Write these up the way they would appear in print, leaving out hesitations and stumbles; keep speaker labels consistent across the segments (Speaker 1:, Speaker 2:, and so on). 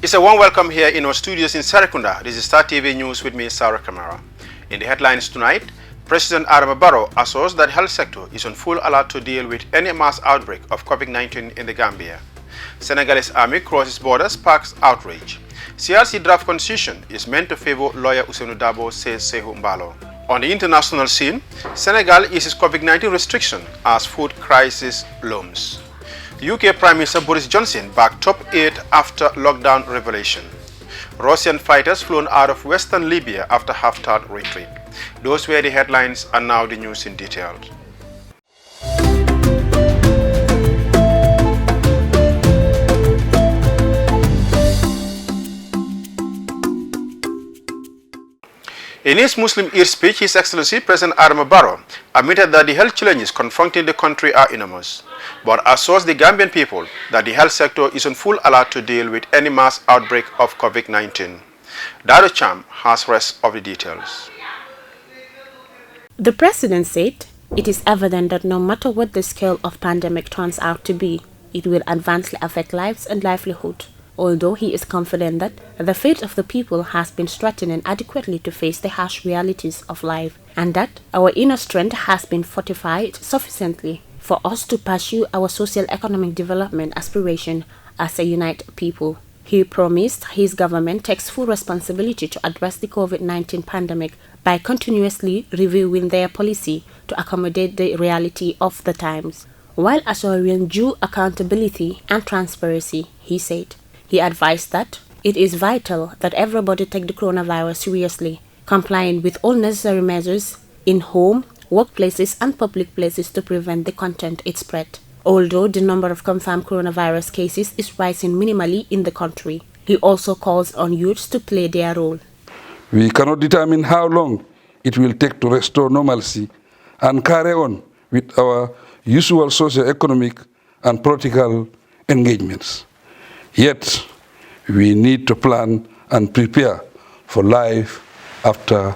Speaker 1: It's a warm welcome here in our studios in Sarakunda. This is Star TV News with me, Sarah Kamara. In the headlines tonight, President Mballow assures that the health sector is on full alert to deal with any mass outbreak of COVID-19 in the Gambia. Senegalese army crosses borders, sparks outrage. CRC draft constitution is meant to favor lawyer Ousainou Darboe, says Saihou Mballow. On the international scene, Senegal eases COVID-19 restriction as food crisis looms. UK Prime Minister Boris Johnson back top 8 after lockdown revelation. Russian fighters flown out of western Libya after Haftar retreat. Those were the headlines, and now the news in detail. In his Muslim Eid speech, His Excellency President Mballow admitted that the health challenges confronting the country are enormous, but assures the Gambian people that the health sector is on full alert to deal with any mass outbreak of COVID-19. Darboe Cham has rest of the details.
Speaker 2: The President said, "It is evident that no matter what the scale of pandemic turns out to be, it will adversely affect lives and livelihood. Although he is confident that the fate of the people has been strengthened adequately to face the harsh realities of life, and that our inner strength has been fortified sufficiently for us to pursue our socio-economic development aspiration as a united people." He promised his government takes full responsibility to address the COVID-19 pandemic by continuously reviewing their policy to accommodate the reality of the times, while assuring due accountability and transparency. He said he advised that it is vital that everybody take the coronavirus seriously, complying with all necessary measures in home, workplaces and public places to prevent the content it spread. Although the number of confirmed coronavirus cases is rising minimally in the country, he also calls on youths to play their role.
Speaker 3: We cannot determine how long it will take to restore normalcy and carry on with our usual socio-economic and political engagements. Yet, we need to plan and prepare for life after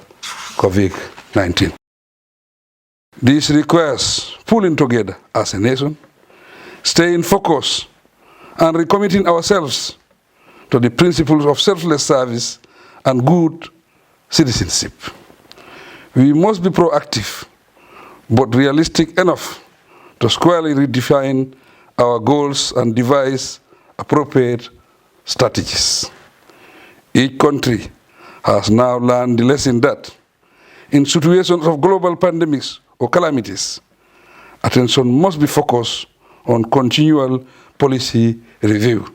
Speaker 3: COVID-19. This requires pulling together as a nation, staying focused, and recommitting ourselves to the principles of selfless service and good citizenship. We must be proactive, but realistic enough to squarely redefine our goals and devise appropriate strategies. Each country has now learned the lesson that in situations of global pandemics or calamities, attention must be focused on continual policy review,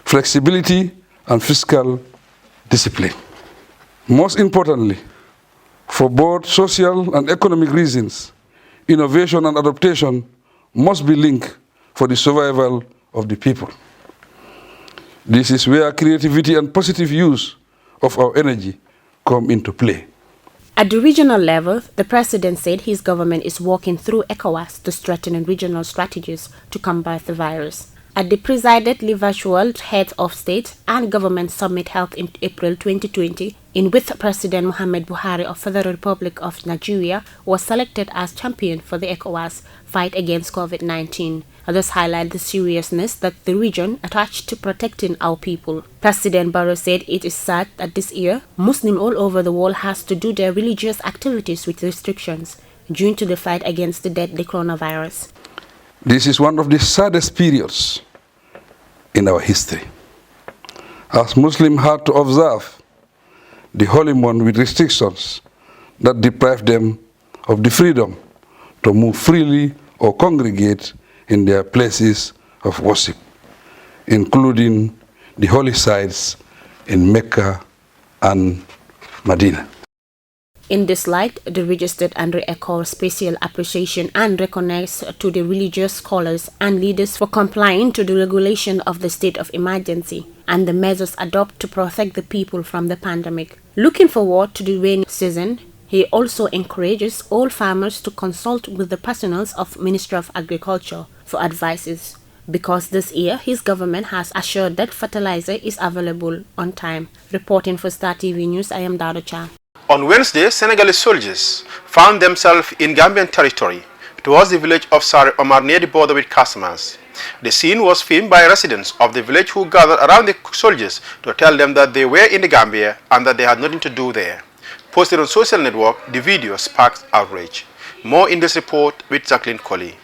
Speaker 3: flexibility and fiscal discipline. Most importantly, for both social and economic reasons, innovation and adaptation must be linked for the survival of the people. This is where creativity and positive use of our energy come into play.
Speaker 2: At the regional level, the President said his government is working through ECOWAS to strengthen regional strategies to combat the virus. At the presidedly virtual Heads of State and Government Summit held in April 2020, in which President Muhammadu Buhari of Federal Republic of Nigeria was selected as champion for the ECOWAS fight against COVID-19. Others highlight the seriousness that the region attached to protecting our people. President Barrow said it is sad that this year, Muslims all over the world has to do their religious activities with restrictions due to the fight against the deadly coronavirus.
Speaker 3: This is one of the saddest periods in our history, as Muslims had to observe the holy month with restrictions that deprive them of the freedom to move freely or congregate in their places of worship, including the holy sites in Mecca and Medina.
Speaker 2: In this light, the registered and record special appreciation and recognize to the religious scholars and leaders for complying to the regulation of the state of emergency and the measures adopted to protect the people from the pandemic. Looking forward to the rainy season, he also encourages all farmers to consult with the personnel of Ministry of Agriculture for advices, because this year his government has assured that fertilizer is available on time. Reporting for Star TV News, I am Darboe Cham.
Speaker 1: On Wednesday, Senegalese soldiers found themselves in Gambian territory towards the village of Sare Omar near the border with Casamance. The scene was filmed by residents of the village who gathered around the soldiers to tell them that they were in the Gambia and that they had nothing to do there. Posted on social network, the video sparked outrage. More in this report with Jacqueline Colley.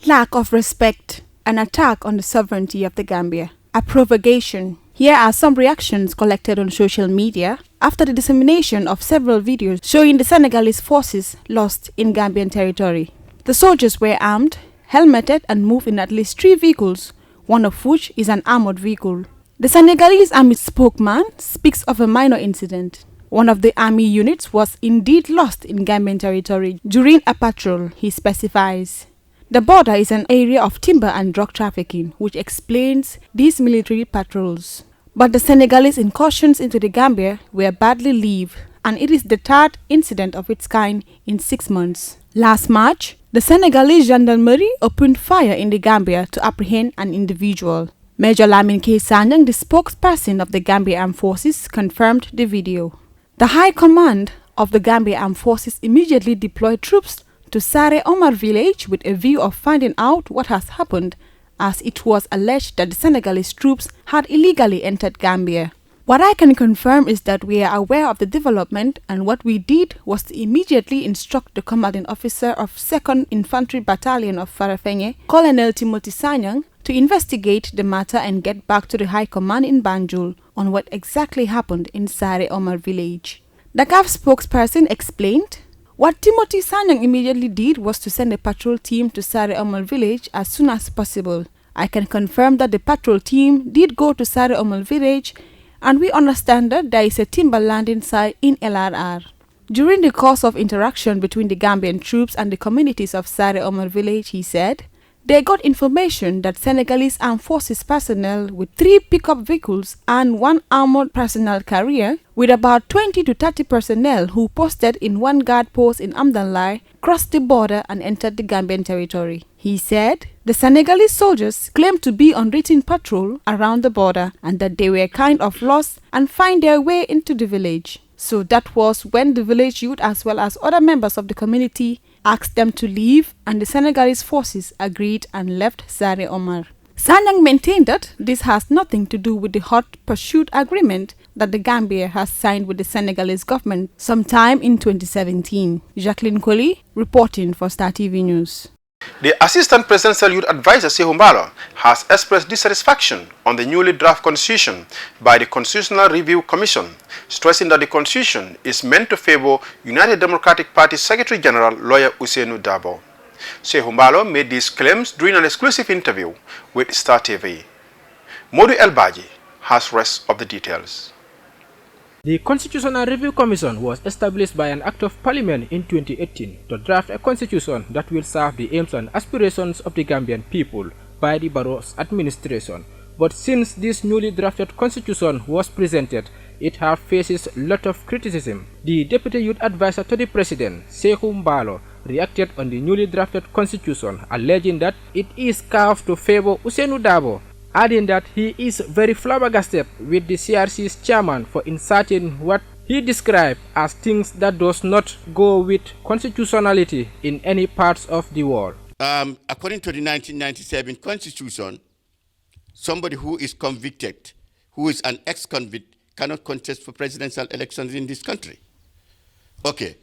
Speaker 4: Lack of respect, an attack on the sovereignty of the Gambia, a provocation. Here are some reactions collected on social media after the dissemination of several videos showing the Senegalese forces lost in Gambian territory. The soldiers were armed, helmeted and moved in at least 3 vehicles, one of which is an armored vehicle. The Senegalese army spokesman speaks of a minor incident. One of the army units was indeed lost in Gambian territory during a patrol, he specifies. The border is an area of timber and drug trafficking, which explains these military patrols. But the Senegalese incursions into the Gambia were badly lived, and it is the 3rd incident of its kind in 6 months. Last March, the Senegalese gendarmerie opened fire in the Gambia to apprehend an individual. Major Lamin K. Sanyang, the spokesperson of the Gambia Armed Forces, confirmed the video. The High Command of the Gambia Armed Forces immediately deployed troops to Sare Omar village with a view of finding out what has happened, as it was alleged that the Senegalese troops had illegally entered Gambia. What I can confirm is that we are aware of the development, and what we did was to immediately instruct the commanding officer of 2nd Infantry Battalion of Farafenye, Colonel Timothy Sanyang, to investigate the matter and get back to the High Command in Banjul on what exactly happened in Sare Omar village. The GAF spokesperson explained, what Timothy Sanyang immediately did was to send a patrol team to Sare Omar village as soon as possible. I can confirm that the patrol team did go to Sare Omar village, and we understand that there is a timber landing site in LRR. During the course of interaction between the Gambian troops and the communities of Sare Omar village, he said, they got information that Senegalese Armed Forces personnel with 3 pickup vehicles and 1 armored personnel carrier with about 20 to 30 personnel who posted in 1 guard post in Amdanlai crossed the border and entered the Gambian territory. He said the Senegalese soldiers claimed to be on routine patrol around the border and that they were kind of lost and find their way into the village. So that was when the village youth as well as other members of the community asked them to leave, and the Senegalese forces agreed and left Sare Omar. Sanyang maintained that this has nothing to do with the hot pursuit agreement that the Gambia has signed with the Senegalese government sometime in 2017. Jacqueline Colley, reporting for Star TV News.
Speaker 1: The Assistant Presidential Youth Advisor, Saihou Mballow, has expressed dissatisfaction on the newly drafted constitution by the Constitutional Review Commission, stressing that the constitution is meant to favor United Democratic Party Secretary General lawyer Ousainou Darboe. Saihou Mballow made these claims during an exclusive interview with Star TV. Modu Elbaji has rest of the details.
Speaker 5: The Constitutional Review Commission was established by an Act of Parliament in 2018 to draft a constitution that will serve the aims and aspirations of the Gambian people by the Barrow's administration. But since this newly drafted constitution was presented, it has faces a lot of criticism. The Deputy Youth Advisor to the President, Saihou Mballow, reacted on the newly drafted constitution, alleging that it is carved to favor Ousainou Darboe, adding that he is very flabbergasted with the CRC's chairman for inserting what he described as things that does not go with constitutionality in any parts of the world.
Speaker 6: According to the 1997 Constitution, somebody who is convicted, who is an ex-convict, cannot contest for presidential elections in this country. Okay.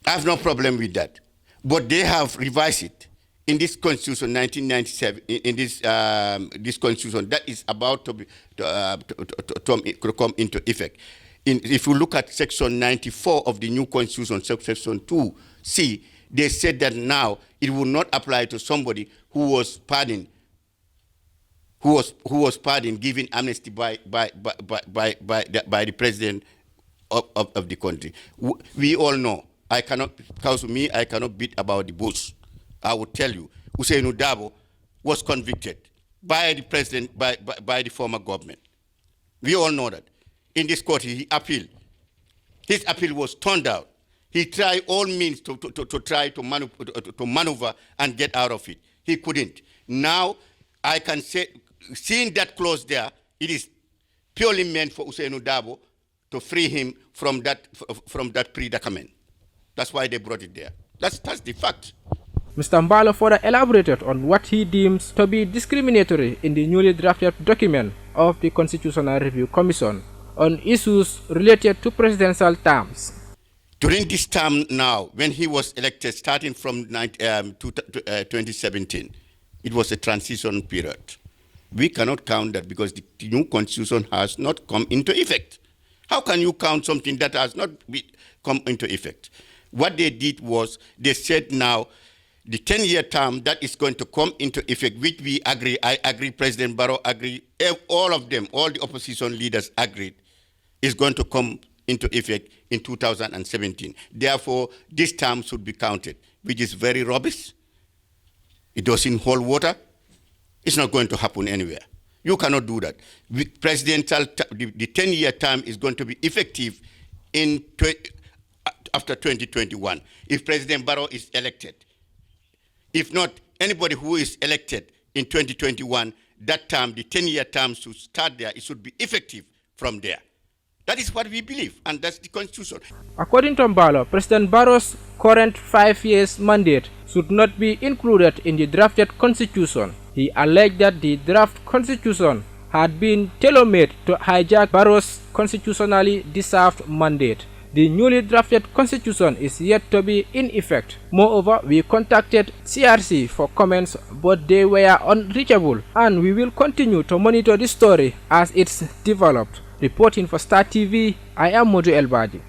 Speaker 6: I have no problem with that. But they have revised it in this Constitution, 1997, in this Constitution that is about to come into effect. If you look at Section 94 of the new Constitution, Section 2C, they said that now it will not apply to somebody who was pardoned, given amnesty by the president of the country. We all know. I cannot beat about the bush. I will tell you, Ousainou Darboe was convicted by the president, by the former government. We all know that. In this court, he appealed. His appeal was turned down. He tried all means to try to maneuver and get out of it. He couldn't. Now, I can say, seeing that clause there, it is purely meant for Ousainou Darboe to free him from that predicament. That's why they brought it there. That's the fact.
Speaker 5: Mr. Mballow further elaborated on what he deems to be discriminatory in the newly drafted document of the Constitutional Review Commission on issues related to presidential terms.
Speaker 6: During this term now, when he was elected, starting from 2017, it was a transition period. We cannot count that because the new constitution has not come into effect. How can you count something that has not come into effect? What they did was they said now the 10-year term that is going to come into effect, which we agree, I agree, President Barrow agreed, all of them, all the opposition leaders agreed, is going to come into effect in 2017. Therefore, this term should be counted, which is very rubbish. It doesn't hold water. It's not going to happen anywhere. You cannot do that. The 10-year term is going to be effective after 2021, if President Barrow is elected. If not, anybody who is elected in 2021, that term, the 10-year term should start there. It should be effective from there. That is what we believe, and that's the Constitution.
Speaker 5: According to Mballow, President Barrow's current 5 years mandate should not be included in the drafted Constitution. He alleged that the draft Constitution had been tailor-made to hijack Barrow's constitutionally deserved mandate. The newly drafted Constitution is yet to be in effect. Moreover, we contacted CRC for comments, but they were unreachable, and we will continue to monitor this story as it's developed. Reporting for Star TV, I am Mojo Elbaji.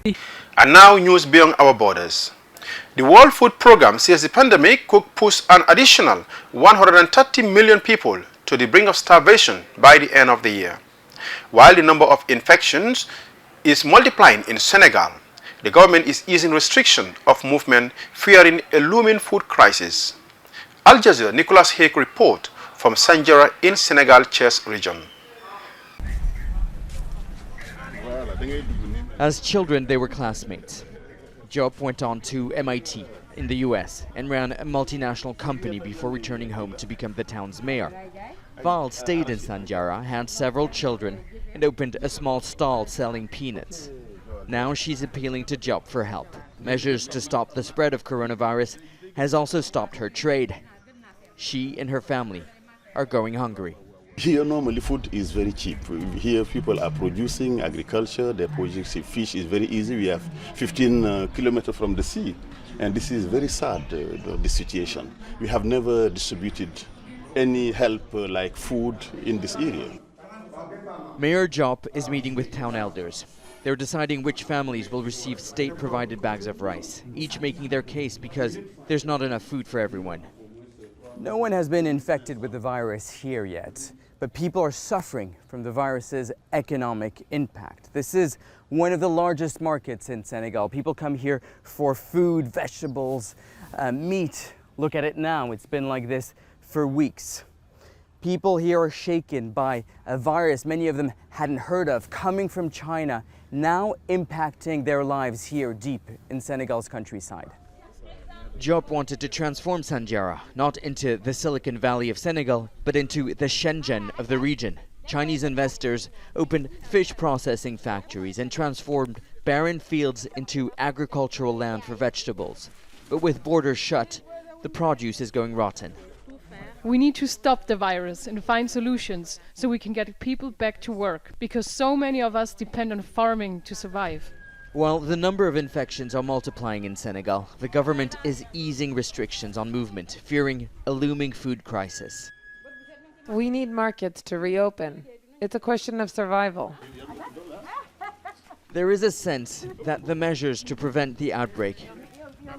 Speaker 1: And now news beyond our borders. The World Food Programme says the pandemic could push an additional 130 million people to the brink of starvation by the end of the year. While the number of infections is multiplying in Senegal, the government is easing restriction of movement, fearing a looming food crisis. Al Jazeera Nicholas Hake report from Sanjara in Senegal Chess region.
Speaker 7: As children, they were classmates. Job went on to MIT in the US and ran a multinational company before returning home to become the town's mayor. Val stayed in Sanjara, had several children, and opened a small stall selling peanuts. Now she's appealing to Job for help. Measures to stop the spread of coronavirus has also stopped her trade. She and her family are going hungry.
Speaker 8: Here normally food is very cheap. Here people are producing agriculture, they're producing fish is very easy. We have 15 kilometers from the sea, and this is very sad, the situation. We have never distributed any help like food in this area.
Speaker 7: Mayor Job is meeting with town elders. They're deciding which families will receive state-provided bags of rice, each making their case because there's not enough food for everyone.
Speaker 9: No one has been infected with the virus here yet, but people are suffering from the virus's economic impact. This is one of the largest markets in Senegal. People come here for food, vegetables, meat. Look at it now, it's been like this for weeks. People here are shaken by a virus many of them hadn't heard of, coming from China, now impacting their lives here deep in Senegal's countryside.
Speaker 7: Job wanted to transform Sanjara, not into the Silicon Valley of Senegal, but into the Shenzhen of the region. Chinese investors opened fish processing factories and transformed barren fields into agricultural land for vegetables. But with borders shut, the produce is going rotten.
Speaker 10: We need to stop the virus and find solutions so we can get people back to work, because so many of us depend on farming to survive.
Speaker 7: While the number of infections are multiplying in Senegal, the government is easing restrictions on movement, fearing a looming food crisis.
Speaker 11: We need markets to reopen. It's a question of survival.
Speaker 7: There is a sense that the measures to prevent the outbreak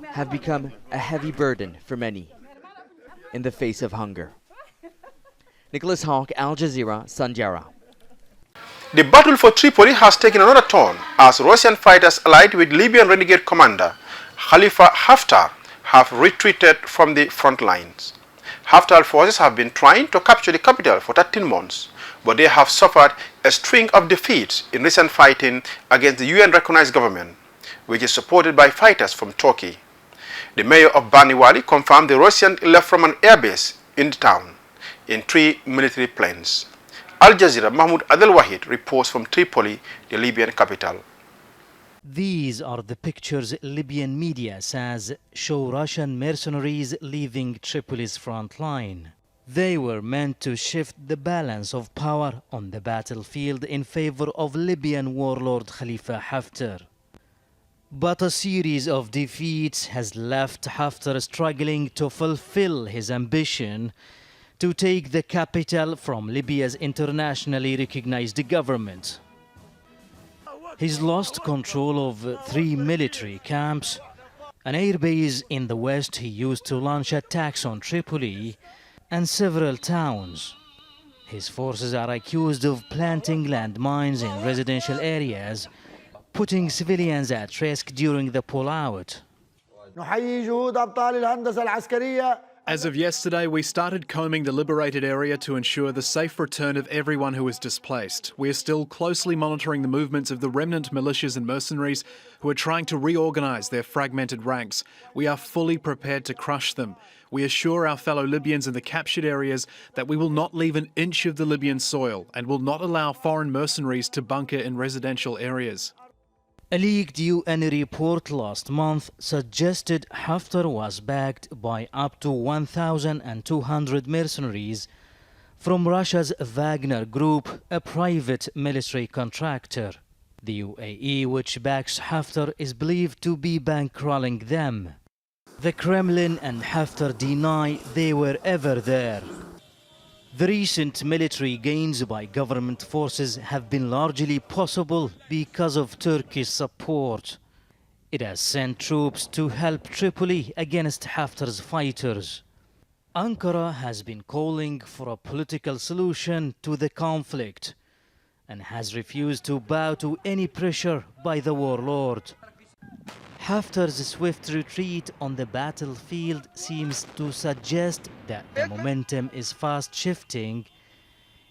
Speaker 7: have become a heavy burden for many in the face of hunger. Nicholas Hawk, Al Jazeera, Sanjara.
Speaker 1: The battle for Tripoli has taken another turn as Russian fighters allied with Libyan renegade commander Khalifa Haftar have retreated from the front lines. Haftar forces have been trying to capture the capital for 13 months, but they have suffered a string of defeats in recent fighting against the UN-recognized government, which is supported by fighters from Turkey. The mayor of Bani Wali confirmed the Russians left from an airbase in the town in 3 military planes. Al Jazeera Mahmoud Adel Wahid reports from Tripoli, the Libyan capital.
Speaker 12: These are the pictures Libyan media says show Russian mercenaries leaving Tripoli's front line. They were meant to shift the balance of power on the battlefield in favor of Libyan warlord Khalifa Haftar. But a series of defeats has left Haftar struggling to fulfill his ambition to take the capital from Libya's internationally recognized government. He's lost control of 3 military camps, an airbase in the west he used to launch attacks on Tripoli, and several towns. His forces are accused of planting landmines in residential areas, putting civilians at risk during the pullout.
Speaker 13: As of yesterday, we started combing the liberated area to ensure the safe return of everyone who is displaced. We are still closely monitoring the movements of the remnant militias and mercenaries who are trying to reorganize their fragmented ranks. We are fully prepared to crush them. We assure our fellow Libyans in the captured areas that we will not leave an inch of the Libyan soil and will not allow foreign mercenaries to bunker in residential areas.
Speaker 12: A leaked UN report last month suggested Haftar was backed by up to 1,200 mercenaries from Russia's Wagner Group, a private military contractor. The UAE, which backs Haftar, is believed to be bankrolling them. The Kremlin and Haftar deny they were ever there. The recent military gains by government forces have been largely possible because of Turkey's support. It has sent troops to help Tripoli against Haftar's fighters. Ankara has been calling for a political solution to the conflict and has refused to bow to any pressure by the warlord. Haftar's swift retreat on the battlefield seems to suggest that the momentum is fast shifting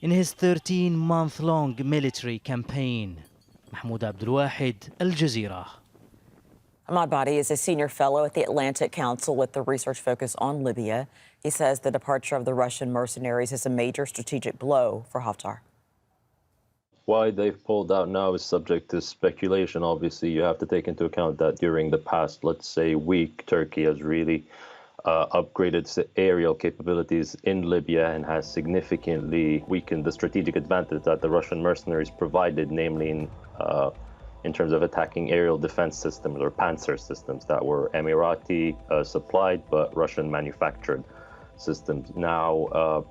Speaker 12: in his 13-month-long military campaign. Mahmoud Abdul Wahid, Al Jazeera.
Speaker 14: Ahmad Badi is a senior fellow at the Atlantic Council with the research focus on Libya. He says the departure of the Russian mercenaries is a major strategic blow for Haftar.
Speaker 15: Why they've pulled out now is subject to speculation. Obviously, you have to take into account that during the past, let's say, week, Turkey has really upgraded its aerial capabilities in Libya and has significantly weakened the strategic advantage that the Russian mercenaries provided, namely in terms of attacking aerial defense systems or Panzer systems that were Emirati supplied but Russian manufactured systems. Now,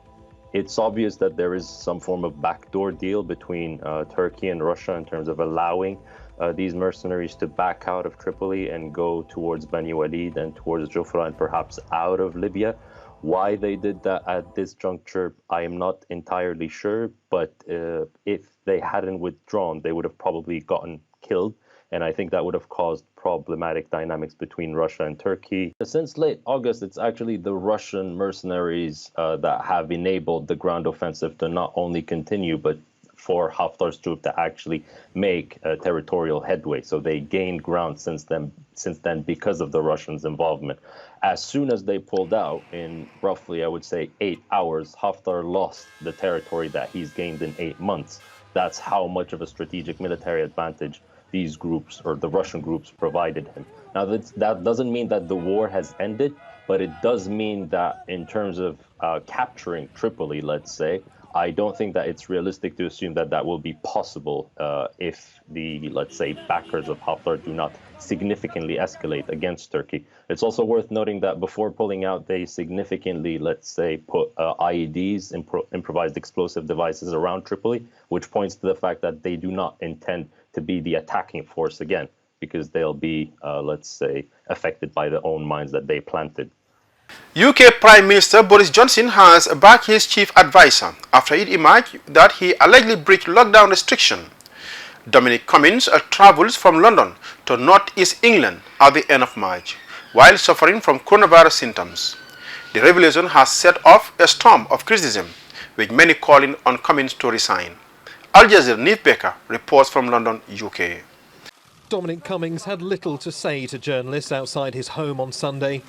Speaker 15: it's obvious that there is some form of backdoor deal between Turkey and Russia in terms of allowing these mercenaries to back out of Tripoli and go towards Bani Walid and towards Jufra and perhaps out of Libya. Why they did that at this juncture, I am not entirely sure, but if they hadn't withdrawn, they would have probably gotten killed. And I think that would have caused problematic dynamics between Russia and Turkey. Since late August, it's actually the Russian mercenaries that have enabled the ground offensive to not only continue, but for Haftar's troops to actually make territorial headway. So they gained ground since then because of the Russians' involvement. As soon as they pulled out, in roughly, I would say, 8 hours, Haftar lost the territory that he's gained in 8 months. That's how much of a strategic military advantage these groups or the Russian groups provided him. Now, that doesn't mean that the war has ended, but it does mean that in terms of capturing Tripoli, let's say, I don't think that it's realistic to assume that that will be possible if the, let's say, backers of Haftar do not significantly escalate against Turkey. It's also worth noting that before pulling out, they significantly, let's say, put IEDs, improvised explosive devices around Tripoli, which points to the fact that they do not intend to be the attacking force again, because they'll be, let's say, affected by their own mines that they planted.
Speaker 1: UK Prime Minister Boris Johnson has backed his chief advisor after it emerged that he allegedly breached lockdown restriction. Dominic Cummings travels from London to northeast England at the end of March, while suffering from coronavirus symptoms. The revelation has set off a storm of criticism, with many calling on Cummings to resign. Al Jazeera Neve Baker reports from London, UK.
Speaker 16: Dominic Cummings had little to say to journalists outside his home on Sunday.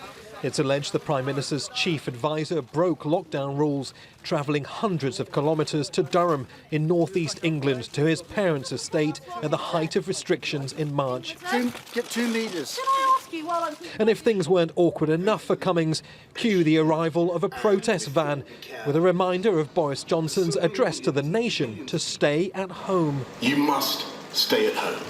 Speaker 16: It's alleged the Prime Minister's chief advisor broke lockdown rules, travelling hundreds of kilometres to Durham in northeast England to his parents' estate at the height of restrictions in March.
Speaker 17: Get 2 metres.
Speaker 16: And if things weren't awkward enough for Cummings, cue the arrival of a protest van with a reminder of Boris Johnson's address to the nation to stay at home.
Speaker 18: You must stay at home.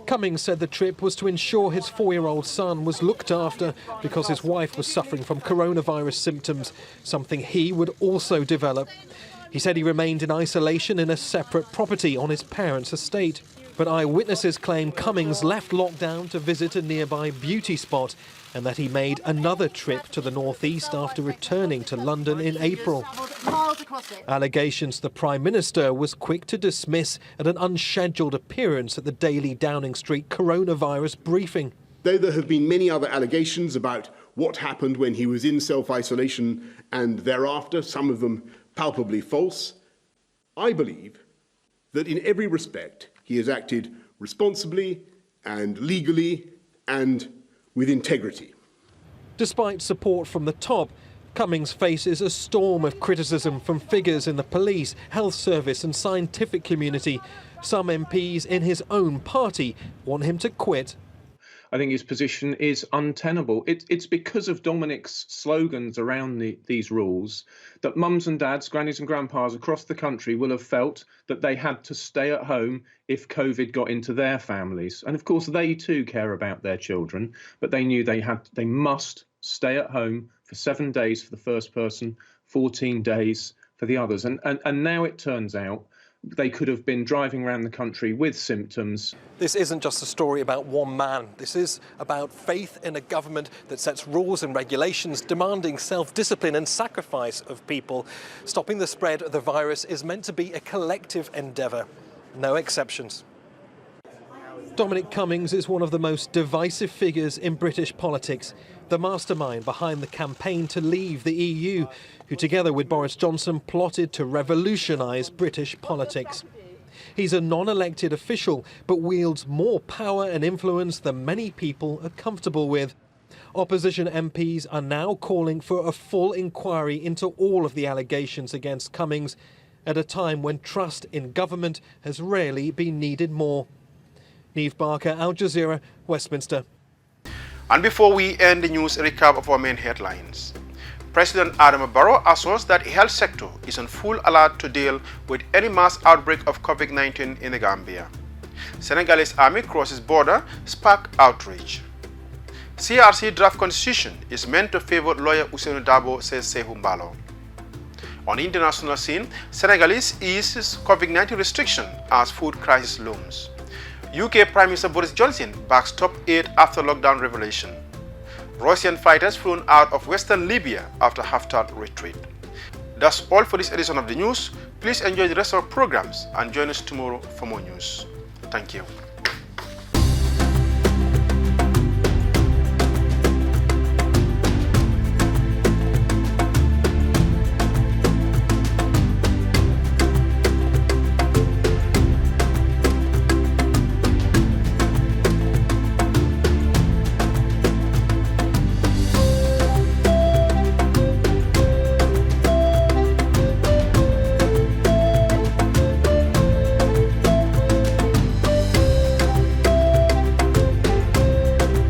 Speaker 16: Cummings said the trip was to ensure his 4-year-old son was looked after because his wife was suffering from coronavirus symptoms, something he would also develop. He said he remained in isolation in a separate property on his parents' estate. But eyewitnesses claim Cummings left lockdown to visit a nearby beauty spot and that he made another trip to the northeast after returning to London in April. Allegations the Prime Minister was quick to dismiss at an unscheduled appearance at the Daily Downing Street coronavirus briefing.
Speaker 19: Though there have been many other allegations about what happened when he was in self-isolation and thereafter, some of them palpably false, I believe that in every respect he has acted responsibly and legally and with integrity.
Speaker 16: Despite support from the top, Cummings faces a storm of criticism from figures in the police, health service and scientific community. Some MPs in his own party want him to quit.
Speaker 20: I think his position is untenable. It's because of Dominic's slogans around these rules that mums and dads, grannies and grandpas across the country will have felt that they had to stay at home if COVID got into their families. And of course, they too care about their children, but they knew they must stay at home for 7 days for the first person, 14 days for the others. And now it turns out they could have been driving around the country with symptoms.
Speaker 16: This isn't just a story about one man. This is about faith in a government that sets rules and regulations, demanding self-discipline and sacrifice of people. Stopping the spread of the virus is meant to be a collective endeavour. No exceptions. Dominic Cummings is one of the most divisive figures in British politics, the mastermind behind the campaign to leave the EU, who together with Boris Johnson plotted to revolutionise British politics. He's a non-elected official, but wields more power and influence than many people are comfortable with. Opposition MPs are now calling for a full inquiry into all of the allegations against Cummings, at a time when trust in government has rarely been needed more. Neve Barker, Al Jazeera, Westminster.
Speaker 1: And before we end the news, a recap of our main headlines. President Mballow assures that the health sector is on full alert to deal with any mass outbreak of COVID-19 in the Gambia. Senegalese army crosses border, spark outrage. CRC draft constitution is meant to favor lawyer Ousainou Darboe, says Saihou Mballow. On the international scene, Senegalese eases COVID-19 restriction as food crisis looms. UK Prime Minister Boris Johnson backs top 8 after lockdown revelation. Russian fighters flown out of western Libya after Haftar retreat. That's all for this edition of the news. Please enjoy the rest of our programs and join us tomorrow for more news. Thank you.